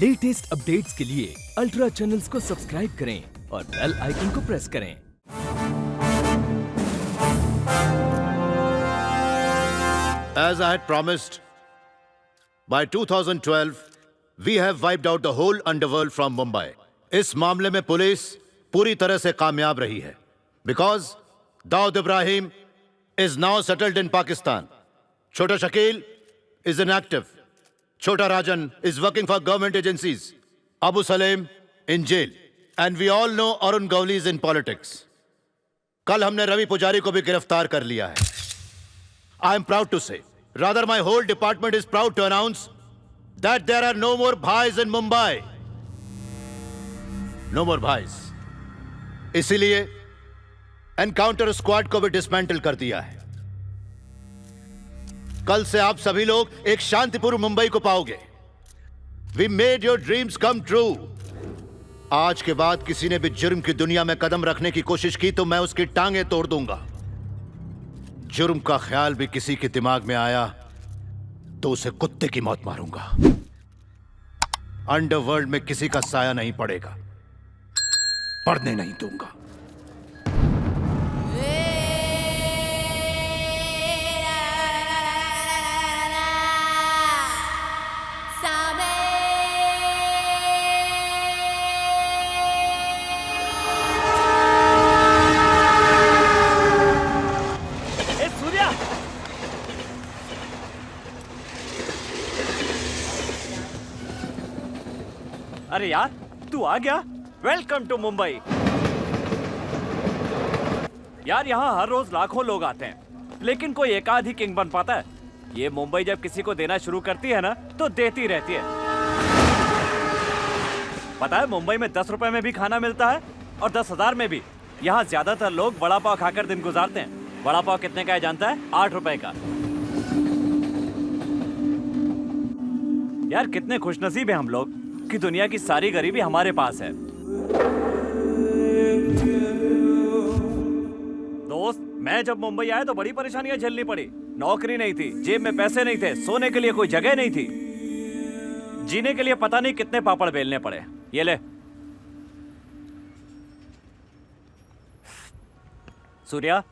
Latest updates के लिए ultra channels को सब्सक्राइब करें और बेल आइकन को प्रेस करें। As I had promised, by 2012, we have wiped out the whole underworld from Mumbai. इस मामले में पुलिस पूरी तरह से कामयाब रही है, because Daud Ibrahim is now settled in Pakistan. Chota Shakil is inactive. Chota Rajan is working for government agencies. Abu Salim in jail. And we all know Arun Gawli is in politics. कल हमने रवि पुजारी को भी गिरफ्तार कर लिया है. I am proud to say, rather my whole department is proud to announce that there are no more bhais in Mumbai. No more bhais. इसीलिए एनकाउंटर स्क्वाड को भी डिसमेंटल कर दिया है. कल से आप सभी लोग एक शांतिपूर्ण मुंबई को पाओगे. We made your dreams come true. आज के बाद किसी ने भी जुर्म की दुनिया में कदम रखने की कोशिश की तो मैं उसकी टांगें तोड़ दूंगा. जुर्म का ख्याल भी किसी के दिमाग में आया तो उसे कुत्ते की मौत मारूंगा. अंडरवर्ल्ड में किसी का साया नहीं पड़ेगा, पड़ने नहीं दूंगा. अरे यार, तू आ गया. Welcome to Mumbai. यार, यहाँ हर रोज लाखों लोग आते हैं, लेकिन कोई एकाध ही किंग बन पाता है. ये मुंबई जब किसी को देना शुरू करती है ना, तो देती रहती है. पता है, मुंबई में 10 रुपए में भी खाना मिलता है और 10,000 में भी. यहाँ ज्यादातर लोग वड़ा पाव खाकर दिन गुजारते हैं. वड़ा पाव कितने का है जानता है? 8 रुपए का. यार, कितने खुशनसीब हैं हम लोग कि दुनिया की सारी गरीबी हमारे पास है. दोस्त, मैं जब मुंबई आया तो बड़ी परेशानियां झेलनी पड़ी. नौकरी नहीं थी, जेब में पैसे नहीं थे, सोने के लिए कोई जगह नहीं थी, जीने के लिए पता नहीं कितने पापड़ बेलने पड़े. ये ले. सूर्या,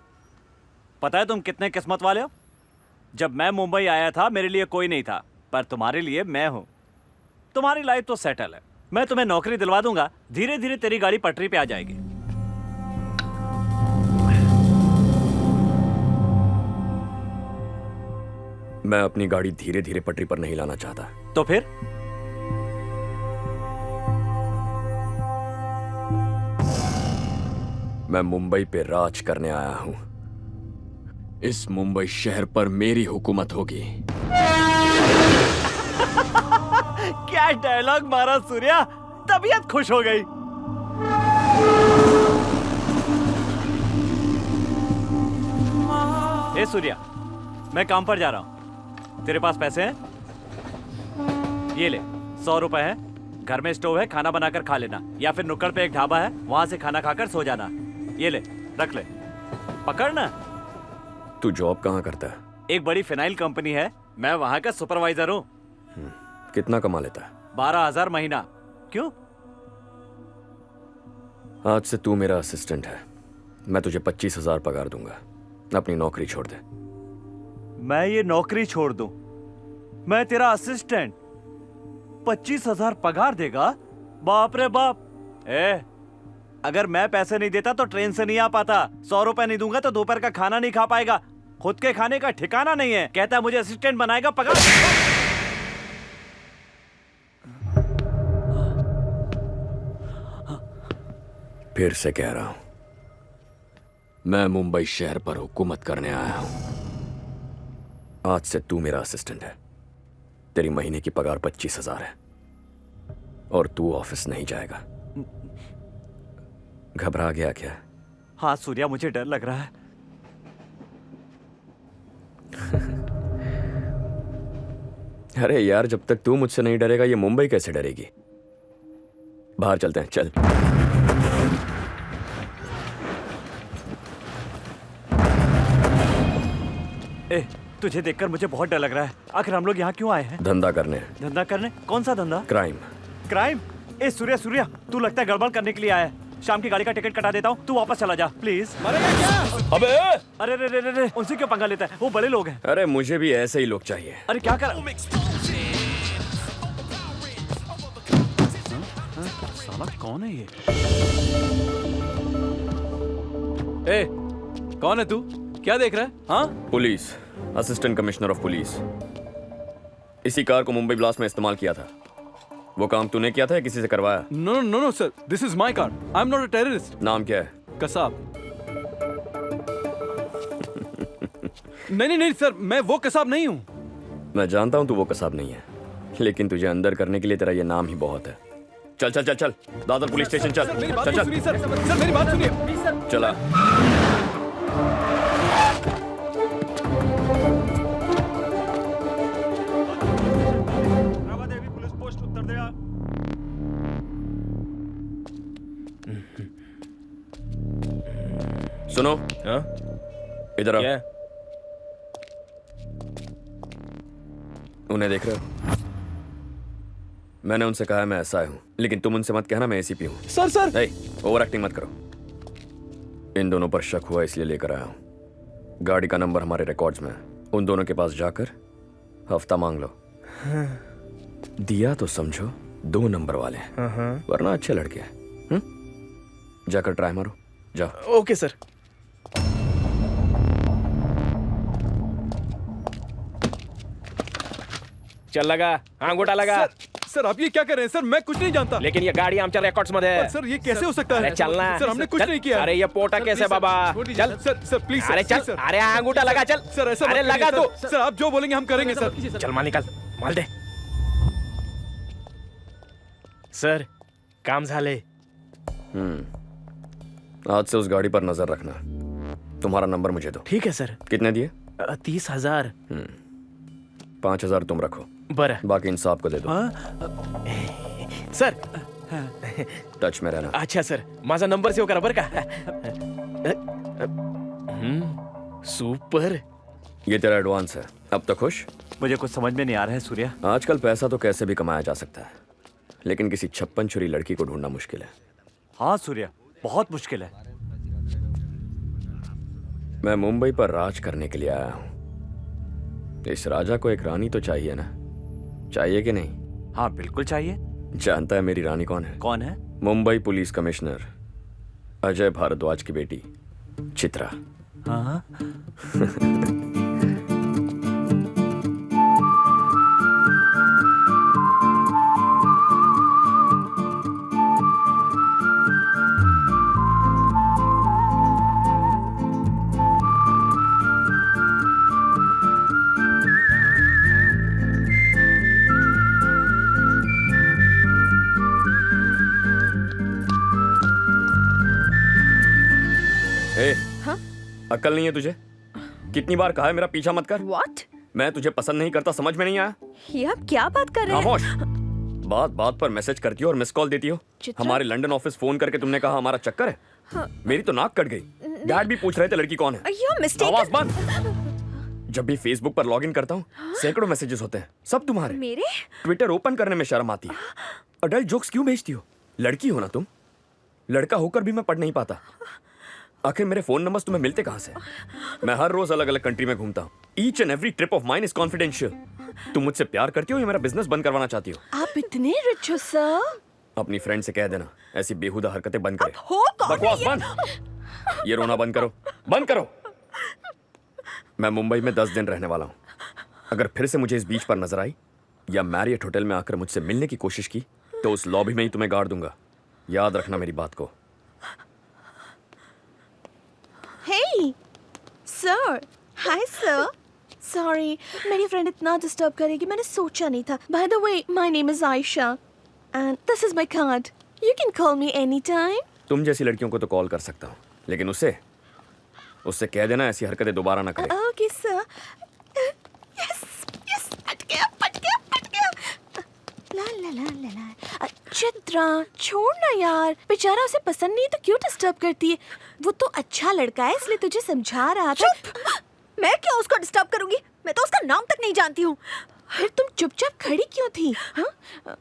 पता है तुम कितने किस्मत वाले हो? जब मैं मुंबई आया था मेरे लिए कोई नहीं था, पर तुम्हारे लिए मैं हूं. तुम्हारी लाइफ तो सेटल है. मैं तुम्हें नौकरी दिलवा दूंगा. धीरे धीरे तेरी गाड़ी पटरी पे आ जाएगी. मैं अपनी गाड़ी धीरे धीरे पटरी पर नहीं लाना चाहता. तो फिर? मैं मुंबई पे राज करने आया हूं. इस मुंबई शहर पर मेरी हुकूमत होगी. क्या डायलॉग मारा सूर्या, तबीयत खुश हो गई. ए सूर्या, मैं काम पर जा रहा हूं. तेरे पास पैसे हैं? ये ले, 100 रुपए है. घर में स्टोव है, खाना बनाकर खा लेना, या फिर नुक्कड़ पे एक ढाबा है, वहां से खाना खाकर सो जाना. ये ले, रख ले. पकड़ ना. तू जॉब कहां करता है? एक बड़ी फिनाइल कंपनी है, मैं वहां का सुपरवाइजर हूं. कितना कमा लेता है? 12,000 महीना. क्यों? आज से तू मेरा असिस्टेंट है. मैं तुझे 25,000 पगार दूंगा. अपनी नौकरी छोड़ दे. मैं ये नौकरी छोड़ दूं? मैं तेरा असिस्टेंट? 25,000 पगार देगा? बाप रे बाप. अगर मैं पैसे नहीं देता तो ट्रेन से नहीं आ पाता. 100 रुपए नहीं दूंगा तो दोपहर का खाना नहीं खा पाएगा. खुद के खाने का ठिकाना नहीं है. कहता मुझे असिस्टेंट बनाएगा, पगार. फिर से कह रहा हूं, मैं मुंबई शहर पर हुकूमत करने आया हूं. आज से तू मेरा असिस्टेंट है. तेरी महीने की पगार 25,000 है और तू ऑफिस नहीं जाएगा. घबरा गया क्या? हाँ सूर्या, मुझे डर लग रहा है. अरे यार, जब तक तू मुझसे नहीं डरेगा ये मुंबई कैसे डरेगी? बाहर चलते हैं, चल. तुझे देखकर मुझे बहुत डर लग रहा है. आखिर हम लोग यहाँ क्यों आए हैं? धंधा करने. धंधा करने? कौन सा धंधा? क्राइम. क्राइम? ए सूर्या सूर्या, तू लगता है गड़बड़ करने के लिए आया है। शाम की गाड़ी का टिकट कटा देता हूँ, तू वापस चला जा प्लीज। मरेगा क्या? अबे अरे रे रे रे रे, उनसे क्यों पंगा लेता है? वो बड़े लोग हैं। अरे मुझे भी ऐसे ही लोग चाहिए। अरे क्या कर साला कौन है ये? ए, कौन है तू? क्या देख रहा है? हाँ? Police, assistant commissioner of police. इसी कार को मुंबई ब्लास्ट में इस्तेमाल किया था। वो काम तूने किया था या किसी से करवाया? No no no sir, this is my car. I am not a terrorist. नाम क्या है? कसाब। नहीं नहीं नहीं सर, मैं वो कसाब नहीं हूँ। मैं जानता हूँ तू वो कसाब नहीं है, लेकिन तुझे अंदर करने के लिए तेरा ये नाम ही बहुत है। चल चल चल चल, दादर पुलिस स्टेशन चल। सर मेरी बात चल तो चल सुनिए सर, सर मेरी बात सुनिए। चला। देवी पुलिस पोस्ट उत्तर दिया। सुनो, हाँ? इधर क्या? आओ। उन्हें देख रहे हो? मैंने उनसे कहा है मैं एसआई हूं, लेकिन तुम उनसे मत कहना मैं एसीपी हूं। सर सर ओवर एक्टिंग मत करो। इन दोनों पर शक हुआ इसलिए लेकर आया हूं। गाड़ी का नंबर हमारे रिकॉर्ड्स में है। उन दोनों के पास जाकर हफ्ता मांग लो। दिया तो समझो 2 नंबर वाले हैं, वरना अच्छे लड़के हैं। जाकर ट्राई मारो, जाओ। Okay sir. चल लगा, अंगूठा लगा। सर आप ये क्या कर रहे हैं? सर मैं कुछ नहीं जानता। लेकिन ये गाड़ी आमच्या रेकॉर्ड्स मध्ये आहे. सर ये कैसे हो सकता अरे है? चल ना. सर हमने कुछ चल. नहीं किया। अरे ये पोटा केस है बाबा. चल. Sir sir please. अरे चल. अरे अंगूठा लगा चल. सर ऐसा अरे मत करिए, लगा सर. तू. सर आप जो बोलेंगे हम करेंगे सर। चल माल निकाल. माल दे. सर काम झाले. आज से उस गाड़ी पर नजर रखना। तुम्हारा नंबर मुझे दो। ठीक है सर. कितने दिए? 30,000. 5,000 तुम रखो, बरं. बाकी इंसाफ को दे दो। सर. टच में रहना। अच्छा सर, माझा नंबर सेव्ह करा बरं का. सुपर. ये तेरा एडवांस है। अब तो खुश? मुझे कुछ समझ में नहीं आ रहा है सूर्या। आजकल पैसा तो कैसे भी कमाया जा सकता है, लेकिन किसी 56 छुरी लड़की को ढूंढना मुश्किल है। हाँ सूर्या, बहुत मुश्किल है। मैं मुंबई पर राज करने के लिए आया हूं। इस राजा को एक रानी तो चाहिए ना? चाहिए कि नहीं? हाँ बिल्कुल चाहिए। जानता है मेरी रानी कौन है? कौन है? मुंबई पुलिस कमिश्नर अजय भारद्वाज की बेटी चित्रा। हाँ ए, अक्ल नहीं है तुझे? कितनी बार कहा है मेरा पीछा मत कर। What? मैं तुझे पसंद नहीं करता, समझ में नहीं आया? ये आप क्या बात कर रहे हैं? खामोश। बात बात पर मैसेज करती हो और मिस कॉल देती हो। चित्रा? हमारे लंदन ऑफिस फोन करके तुमने कहा हमारा चक्कर है। मेरी तो नाक कट गई। डैड भी पूछ रहे थे लड़की कौन है। You're mistaken. आवाज बंद। जब भी फेसबुक पर लॉगिन करता हूँ सैकड़ों मैसेजेस होते हैं, सब तुम्हारे। मेरे? ट्विटर ओपन करने में शर्म आती है। अडल्ट जोक्स क्यों भेजती हो? लड़की हो ना तुम? लड़का होकर भी मैं पढ़ नहीं पाता। आखिर मेरे फोन नंबर्स तुम्हें मिलते कहां से? मैं हर रोज अलग अलग कंट्री में घूमता हूँ। Each and every trip of mine is confidential. तुम मुझसे प्यार करती हो या मेरा बिजनेस बंद करवाना चाहती हो? आप इतने रिच हो सर? अपनी फ्रेंड से कह देना ऐसी बेहुदा हरकतें बंद करे। हो कौन है बकवास ये? बंद। ये रोना बंद करो, बंद करो। मैं मुंबई में 10 दिन रहने वाला हूँ। अगर फिर से मुझे इस बीच पर नजर आई या मैरियट होटल में आकर मुझसे मिलने की कोशिश की तो उस लॉबी में ही तुम्हें गाड़ दूंगा। याद रखना मेरी बात को। Hey, sir. Hi, sir. Sorry, मेरी फ्रेंड इतना डिस्टर्ब करेगी मैंने सोचा नहीं था. By the way, my name is Aisha, and this is my card. You can call me anytime. तुम जैसी लड़कियों को तो कॉल कर सकता हूँ, लेकिन उससे कह देना ऐसी हरकतें दोबारा ना करे। Okay, sir. Yes, yes. पट गया. ला ला ला ला ला. चित्रा, छोड़ ना यार. बेचारा उसे पसंद नहीं तो क्यों डिस्टर्ब करती है? वो तो अच्छा लड़का है इसलिए तुझे समझा रहा था. मैं क्यों उसको डिस्टर्ब करूंगी? मैं तो उसका नाम तक नहीं जानती हूँ. फिर तुम चुपचाप खड़ी क्यों थी? हाँ?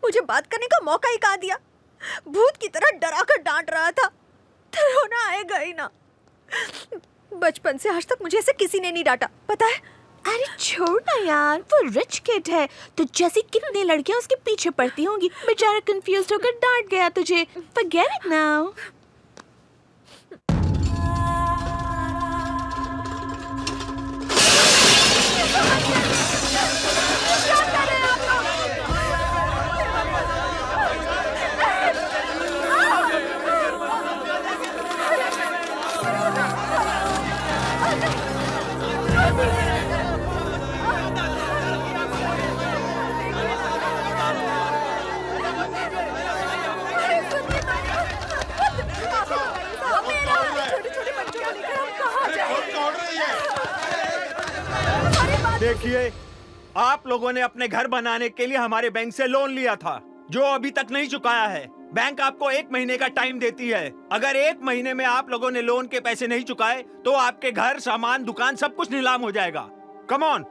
मुझे बात करने का मौका ही कहाँ दिया? भूत की तरह डरा कर डांट रहा था। तो रोना आएगा ही ना। बचपन से आज तक मुझे ऐसे किसी ने नहीं डांटा, पता है? अरे छोड़ ना यार, वो रिच किड है तो जैसी कितनी लड़कियां उसके पीछे पड़ती होंगी। बेचारा कंफ्यूज होकर डांट गया तुझे। Forget it now. देखिए, आप लोगों ने अपने घर बनाने के लिए हमारे बैंक से लोन लिया था, जो अभी तक नहीं चुकाया है। बैंक आपको 1 महीने का टाइम देती है। अगर 1 महीने में आप लोगों ने लोन के पैसे नहीं चुकाए तो आपके घर, सामान, दुकान सब कुछ नीलाम हो जाएगा। Come on.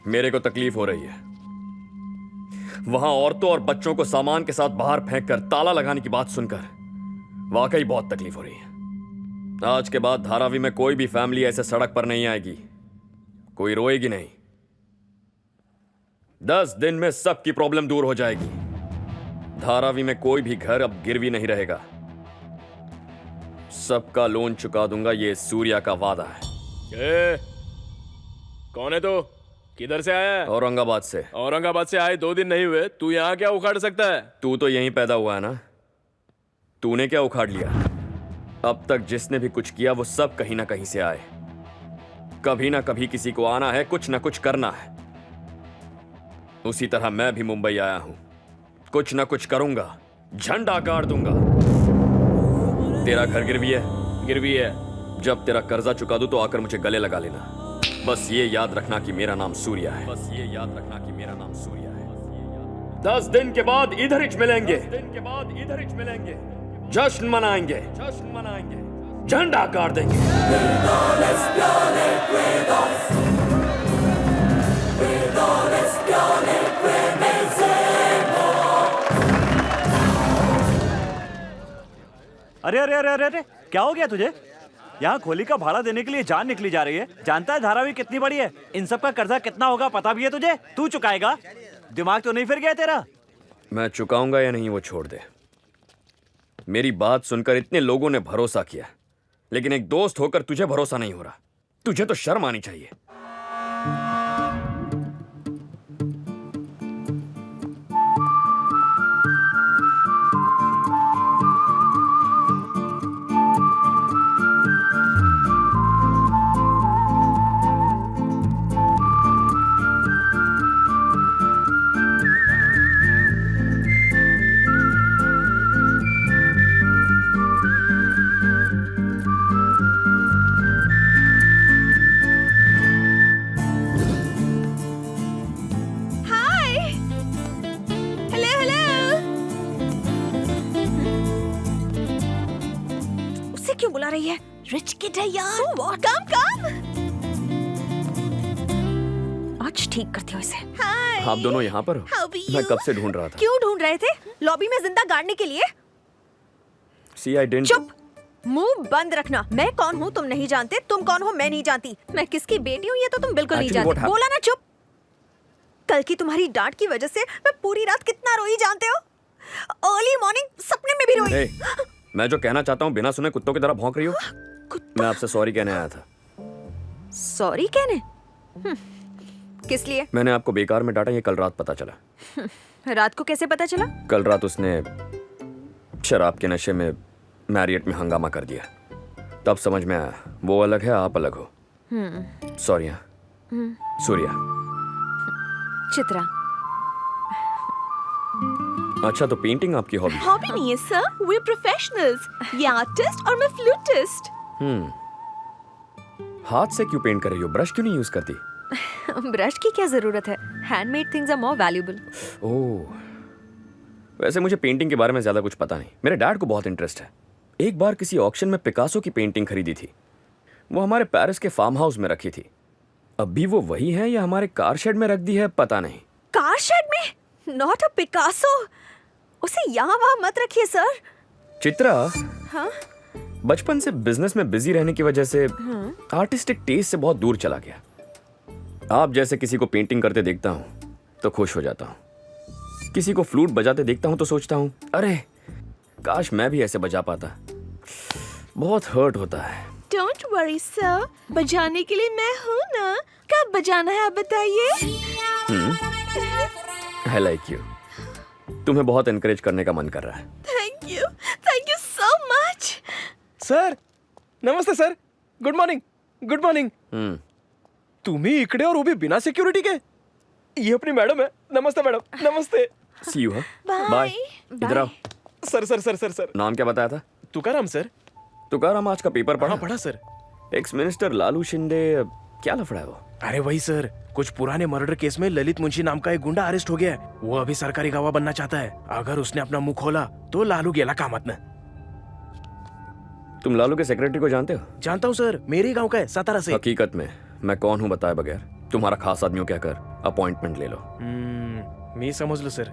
मेरे को तकलीफ हो रही है। वहां औरतों और बच्चों को सामान के साथ बाहर फेंककर ताला लगाने की बात सुनकर वाकई बहुत तकलीफ हो रही है। आज के बाद धारावी में कोई भी फैमिली ऐसे सड़क पर नहीं आएगी, कोई रोएगी नहीं। 10 दिन में सबकी प्रॉब्लम दूर हो जाएगी। धारावी में कोई भी घर अब गिरवी नहीं रहेगा। सबका लोन चुका दूंगा, ये सूर्या का वादा है। कौन है तो? किधर से आया है? औरंगाबाद से। औरंगाबाद से आए 2 दिन नहीं हुए, तू यहाँ क्या उखाड़ सकता है? तू तो यहीं पैदा हुआ है ना, तूने क्या उखाड़ लिया? अब तक जिसने भी कुछ किया वो सब कहीं ना कहीं से आए। कभी ना कभी किसी को आना है, कुछ ना कुछ करना है। उसी तरह मैं भी मुंबई आया हूं, कुछ ना कुछ करूंगा, झंडा गाड़ दूंगा। तेरा घर गिरवी है? गिरवी है। जब तेरा कर्जा चुका दूं तो आकर मुझे गले लगा लेना। बस ये याद रखना कि मेरा नाम सूर्या है। बस ये याद रखना कि मेरा नाम सूर्या है। 10 दिन के बाद इधर ही मिलेंगे। 10 दिन के बाद इधर ही मिलेंगे। जश्न मनाएंगे, जश्न मनाएंगे, झंडा गाड़ देंगे। अरे अरे अरे अरे अरे, क्या हो गया तुझे? यहाँ खोली का भाड़ा देने के लिए जान निकली जा रही है। जानता है धारावी कितनी बड़ी है? इन सब का कर्जा कितना होगा पता भी है तुझे? तू चुकाएगा? दिमाग तो नहीं फिर गया तेरा? मैं चुकाऊंगा या नहीं वो छोड़ दे। मेरी बात सुनकर इतने लोगों ने भरोसा किया, लेकिन एक दोस्त होकर तुझे भरोसा नहीं हो रहा। तुझे तो शर्म आनी चाहिए। क्यों बुला रही है? रिच किड है यार। So what? कम आज ठीक करती हूँ इसे। हाय। आप दोनों यहाँ पर हो? How are मैं you? कब से ढूंढ रहा था। क्यों ढूंढ रहे थे? लॉबी में जिंदा गाड़ने के लिए? See, I didn't... चुप, मुंह बंद रखना। मैं कौन हूँ तुम नहीं जानते, तुम कौन हो मैं नहीं जानती। मैं किसकी बेटी हूँ ये तो तुम बिल्कुल नहीं Actually, what जानते। happened? बोला ना चुप। कल की तुम्हारी डांट की वजह से मैं पूरी रात कितना रोई जानते हो? अर्ली मॉर्निंग सपने में भी रोई। Hey, मैं जो कहना चाहता हूँ बिना सुने कुत्तों की तरह भौंक रही हो। मैं आपसे सॉरी कहने आया था। सॉरी कहने? किस लिए? मैंने आपको बेकार में डांटा, ये कल रात पता चला। रात को कैसे पता चला? कल रात उसने शराब के नशे में मैरियट में हंगामा कर दिया। तब समझ में आया वो अलग है, आप अलग हो। सॉरी। सूर्या। चित्रा। अच्छा, तो पेंटिंग आपकी हॉबी? हॉबी नहीं है सर, वी प्रोफेशनल्स। ये आर्टिस्ट और मैं फ्लूटिस्ट। हाथ से क्यों पेंट कर रही हो? ब्रश क्यों नहीं यूज करती? ब्रश की क्या जरूरत है? Handmade things are more valuable. Oh, वैसे मुझे पेंटिंग के बारे में ज़्यादा कुछ पता नहीं। मेरे डैड को बहुत इंटरेस्ट है। एक बार किसी ऑक्शन में पिकासो की पेंटिंग खरीदी थी। वो हमारे पेरिस के फार्म हाउस में रखी थी। अभी वो वही है या हमारे कार शेड में रख दी है, पता नहीं। कार शेड में? Not a Picasso. उसे यहाँ वहाँ मत रखिए सर। चित्रा, हाँ? बचपन से बिजनेस में बिजी रहने की वजह से आर्टिस्टिक टेस्ट से बहुत दूर चला गया। आप जैसे किसी को पेंटिंग करते देखता हूँ तो खुश हो जाता हूँ। किसी को फ्लूट बजाते देखता हूँ तो सोचता हूँ, अरे काश मैं भी ऐसे बजा पाता। बहुत हर्ट होता है। डोंट वरी सर, बजाने के लिए मैं हूँ ना। कब बजाना है आप बताइए। I like you. तुम्हें बहुत एनकरेज करने का मन कर रहा है। Thank you so much. Sir नमस्ते sir, good morning good morning. तुम्ही इकडे और वो भी बिना सिक्योरिटी के? ये अपनी मैडम है। नमस्ते मैडम, नमस्ते। सी यू। Bye. बाय। इधर आओ। Sir sir sir sir sir नाम क्या बताया था? तुकाराम सर। तुकाराम, आज का पेपर पढ़ा? हाँ पढ़ा sir. Ex minister Lalu Shinde, क्या लफड़ा है वो? अरे वही सर, कुछ पुराने मर्डर केस में ललित मुंशी नाम का एक गुंडा अरेस्ट हो गया है। वो अभी सरकारी गवाह बनना चाहता है। अगर उसने अपना मुंह खोला तो लालू गेला कामत न। तुम लालू के सेक्रेटरी को जानते हो? जानता हूँ सर, मेरे ही गांव का है, सातारा से। हकीकत में मैं कौन हूँ बताए बगैर तुम्हारा खास आदमियों कहकर अपॉइंटमेंट ले लो। मी समझ लो सर।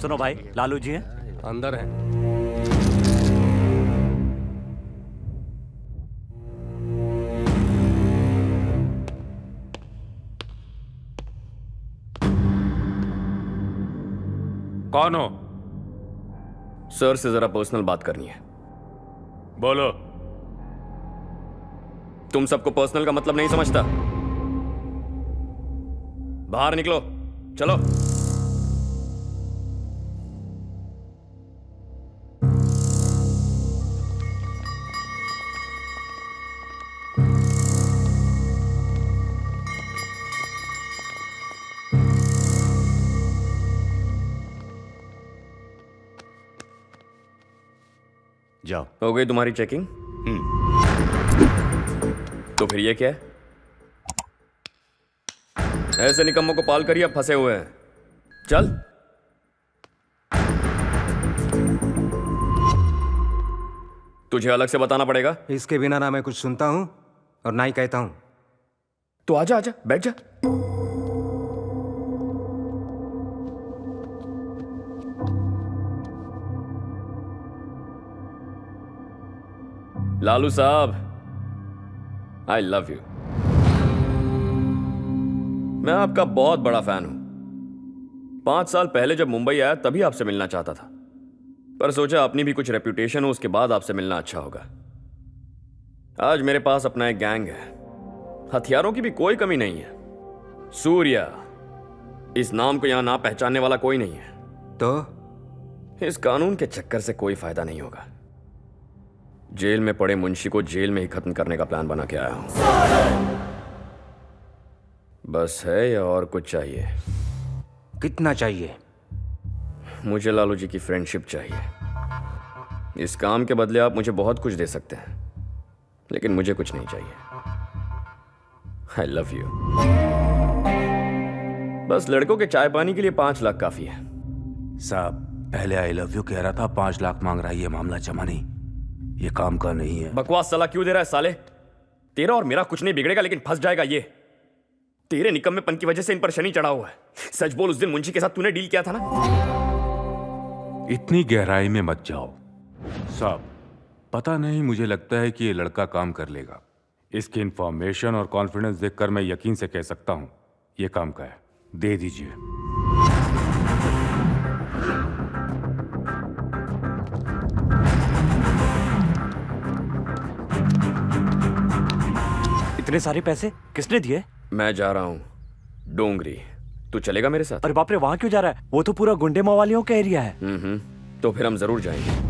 सुनो भाई, लालू जी हैं अंदर है। कौन हो? सर से जरा पर्सनल बात करनी है। बोलो। तुम सबको पर्सनल का मतलब नहीं समझता। बाहर निकलो, चलो। जाओ। हो गई तुम्हारी चेकिंग? तो फिर ये क्या है? ऐसे निकम्मों को पाल कर ही अब फंसे हुए हैं। चल। तुझे अलग से बताना पड़ेगा। इसके बिना ना मैं कुछ सुनता हूं और ना ही कहता हूं। तो आजा आजा, बैठ जा। लालू साहब, आई लव यू। मैं आपका बहुत बड़ा फैन हूं। 5 साल पहले जब मुंबई आया तभी आपसे मिलना चाहता था, पर सोचा अपनी भी कुछ रेप्यूटेशन हो, उसके बाद आपसे मिलना अच्छा होगा। आज मेरे पास अपना एक गैंग है। हथियारों की भी कोई कमी नहीं है। सूर्या, इस नाम को यहां ना पहचानने वाला कोई नहीं है। तो इस कानून के चक्कर से कोई फायदा नहीं होगा। जेल में पड़े मुंशी को जेल में ही खत्म करने का प्लान बना के आया हूं। बस है या और कुछ चाहिए? कितना चाहिए? मुझे लालू जी की फ्रेंडशिप चाहिए। इस काम के बदले आप मुझे बहुत कुछ दे सकते हैं, लेकिन मुझे कुछ नहीं चाहिए। I love you. बस लड़कों के चाय पानी के लिए 5 लाख काफी है। साहब, पहले आई लव यू कह रहा था, 5 लाख मांग रहा है। ये मामला जमा नहीं, ये काम का नहीं है। बकवास सलाह क्यों दे रहा है साले? तेरा और मेरा कुछ नहीं बिगड़ेगा, लेकिन फंस जाएगा ये। तेरे निकम्मेपन की वजह से इन पर शनि चढ़ा हुआ है। सच बोल, उस दिन मुंशी के साथ तूने डील किया था ना? इतनी गहराई में मत जाओ साहब। पता नहीं, मुझे लगता है कि ये लड़का काम कर लेगा। इसकी इंफॉर्मेशन और कॉन्फिडेंस देखकर मैं यकीन से कह सकता हूं ये काम का है। दे दीजिए। इतने सारे पैसे किसने दिए? मैं जा रहा हूं डोंगरी। तू चलेगा मेरे साथ? अरे बाप रे, वहां क्यों जा रहा है? वो तो पूरा गुंडे मवालियों का एरिया है। तो फिर हम जरूर जाएंगे।